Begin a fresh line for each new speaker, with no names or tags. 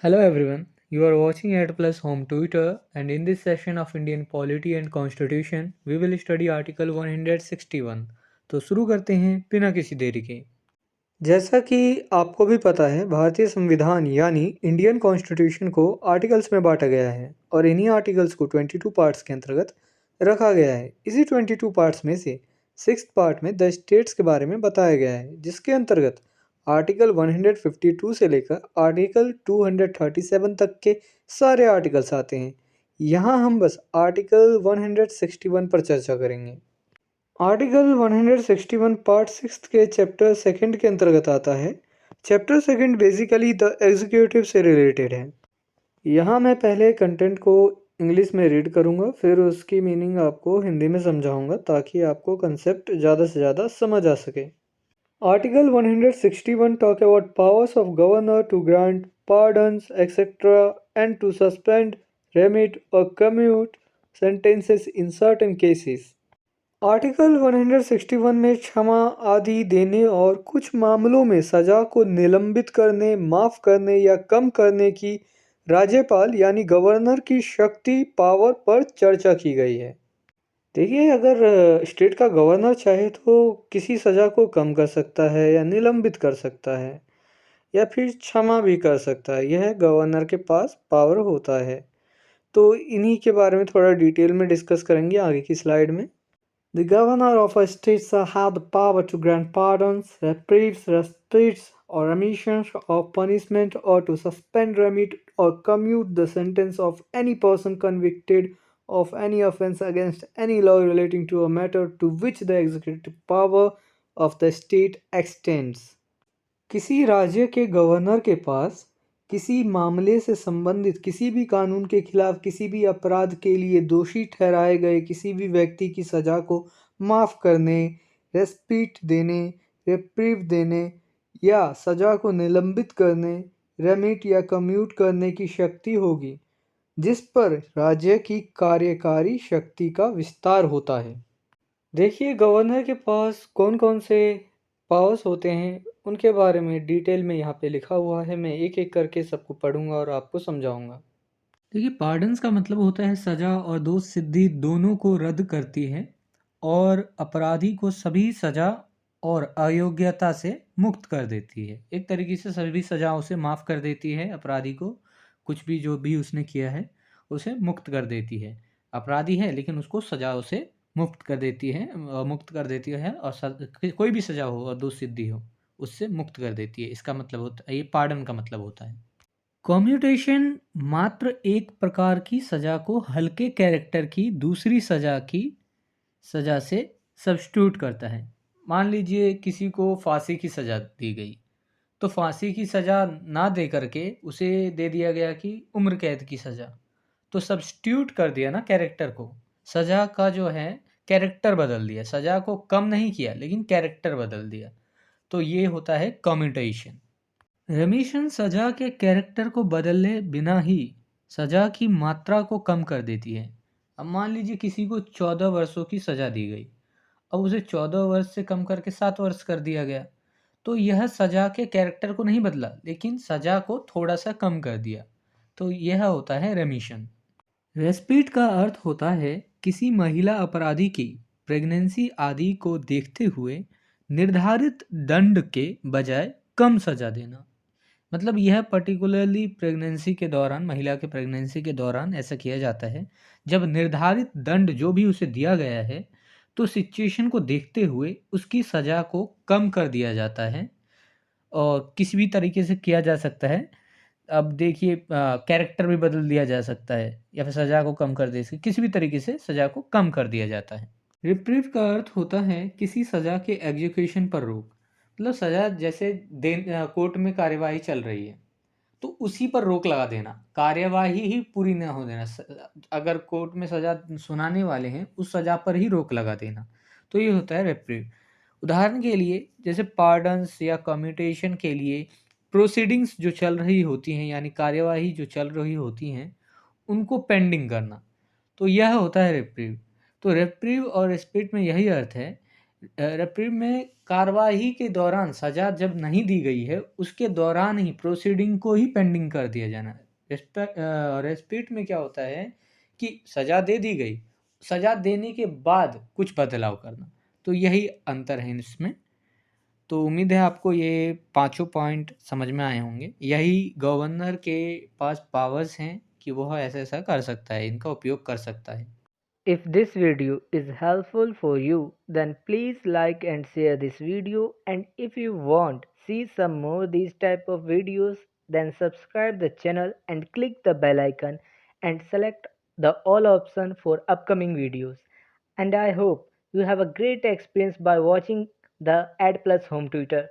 Hello everyone, you are watching Ed Plus Home Twitter, and in this session of Indian Polity and Constitution, we will study Article 161. तो शुरू करते हैं बिना किसी देरी के। जैसा कि आपको भी पता है, भारतीय संविधान यानी इंडियन कॉन्स्टिट्यूशन को आर्टिकल्स में बांटा गया है और इन्हीं आर्टिकल्स को 22 पार्ट्स के अंतर्गत रखा गया है। इसी 22 पार्ट्स में से 6th पार्ट में द स्टेट्स के बारे में बताया गया है, जिसके अंतर्गत आर्टिकल 152 से लेकर आर्टिकल 237 तक के सारे आर्टिकल्स आते हैं। यहाँ हम बस आर्टिकल 161 पर चर्चा करेंगे। आर्टिकल 161 पार्ट 6 के चैप्टर 2 के अंतर्गत आता है। चैप्टर 2 बेसिकली द एग्जीक्यूटिव से रिलेटेड है। यहाँ मैं पहले कंटेंट को इंग्लिश में रीड करूँगा, फिर उसकी मीनिंग आपको हिंदी में समझाऊँगा ताकि आपको कंसेप्ट ज़्यादा से ज़्यादा समझ आ सके। Article 161 talk about powers of governor to grant pardons, etc., and to suspend, remit, or commute sentences in certain cases. Article 161 में क्षमा आदि देने और कुछ मामलों में सजा को निलंबित करने, माफ करने या कम करने की राज्यपाल यानी गवर्नर की शक्ति पावर पर चर्चा की गई है। देखिए, अगर स्टेट का गवर्नर चाहे तो किसी सज़ा को कम कर सकता है या निलंबित कर सकता है या फिर क्षमा भी कर सकता है। यह गवर्नर के पास पावर होता है। तो इन्हीं के बारे में थोड़ा डिटेल में डिस्कस करेंगे आगे की स्लाइड में। The governor of a state shall have the power to grant pardons, reprieves, respites, or remissions of punishment, or to suspend, remit, or commute the sentence of any person convicted of any offence against any law relating to a matter to which the executive power of the state extends. किसी राज्य के governor के पास किसी मामले से संबंधित किसी भी कानून के खिलाफ किसी भी अपराध के लिए दोषी ठहराए गए किसी भी व्यक्ति की सजा को माफ़ करने, रेस्पीट देने, रेप्रीव देने या सजा को निलंबित करने, रेमिट या कम्यूट करने की शक्ति होगी, जिस पर राज्य की कार्यकारी शक्ति का विस्तार होता है। देखिए, गवर्नर के पास कौन कौन से पावर्स होते हैं उनके बारे में डिटेल में यहाँ पे लिखा हुआ है। मैं एक एक करके सबको पढ़ूंगा और आपको समझाऊंगा। देखिए, पार्डन्स का मतलब होता है सजा और दोष सिद्धि दोनों को रद्द करती है और अपराधी को सभी सजा और अयोग्यता से मुक्त कर देती है। एक तरीके से सभी सजाओं से माफ़ कर देती है अपराधी को, कुछ भी जो भी उसने किया है उसे मुक्त कर देती है। अपराधी है लेकिन उसको सजाओं से मुक्त कर देती है और कोई भी सजा हो और दोष सिद्धि हो उससे मुक्त कर देती है। इसका मतलब होता है, ये पार्डन का मतलब होता है। कॉम्यूटेशन मात्र एक प्रकार की सजा को हल्के कैरेक्टर की दूसरी सजा से सब्स्टिट्यूट करता है। मान लीजिए किसी को फांसी की सजा दी गई, तो फांसी की सजा ना दे करके उसे दे दिया गया कि उम्र कैद की सजा, तो सब्स्टिट्यूट कर दिया ना कैरेक्टर को। सजा का जो है कैरेक्टर बदल दिया, सजा को कम नहीं किया लेकिन कैरेक्टर बदल दिया, तो ये होता है कम्यूटेशन। रेमिशन सजा के कैरेक्टर को बदले बिना ही सजा की मात्रा को कम कर देती है। अब मान लीजिए किसी को 14 वर्षों की सजा दी गई, अब उसे 14 वर्ष से कम करके 7 वर्ष कर दिया गया, तो यह सजा के कैरेक्टर को नहीं बदला लेकिन सजा को थोड़ा सा कम कर दिया, तो यह होता है रेमिशन। रेस्पीट का अर्थ होता है किसी महिला अपराधी की प्रेगनेंसी आदि को देखते हुए निर्धारित दंड के बजाय कम सजा देना। मतलब यह पर्टिकुलरली प्रेगनेंसी के दौरान, महिला के प्रेगनेंसी के दौरान ऐसा किया जाता है जब निर्धारित दंड जो भी उसे दिया गया है तो सिचुएशन को देखते हुए उसकी सज़ा को कम कर दिया जाता है और किसी भी तरीके से किया जा सकता है। अब देखिए, कैरेक्टर भी बदल दिया जा सकता है या फिर सज़ा को कम कर दे, किसी भी तरीके से सज़ा को कम कर दिया जाता है। रिप्रीव का अर्थ होता है किसी सज़ा के एग्जीक्यूशन पर रोक। मतलब सज़ा जैसे कोर्ट में कार्यवाही चल रही है तो उसी पर रोक लगा देना, कार्यवाही ही पूरी ना हो देना। अगर कोर्ट में सज़ा सुनाने वाले हैं उस सज़ा पर ही रोक लगा देना, तो ये होता है रिप्रीव। उदाहरण के लिए जैसे पार्डन्स या कम्यूटेशन के लिए प्रोसीडिंग्स जो चल रही होती हैं यानी कार्यवाही जो चल रही होती हैं उनको पेंडिंग करना, तो यह होता है रिप्रीव। तो रिप्रीव और रिस्पीट में यही अर्थ है रेप्रिम में कार्रवाई के दौरान सजा जब नहीं दी गई है उसके दौरान ही प्रोसीडिंग को ही पेंडिंग कर दिया जाना है। रेस्पिट में क्या होता है कि सजा दे दी गई, सजा देने के बाद कुछ बदलाव करना, तो यही अंतर है इसमें। तो उम्मीद है आपको ये पांचों पॉइंट समझ में आए होंगे। यही गवर्नर के पास पावर्स हैं कि वह ऐसा ऐसा कर सकता है, इनका उपयोग कर सकता है।
If this video is helpful for you, then please like and share this video, and if you want see some more these type of videos, then subscribe the channel and click the bell icon and select the all option for upcoming videos. And I hope you have a great experience by watching the Ad Plus Home Tutor.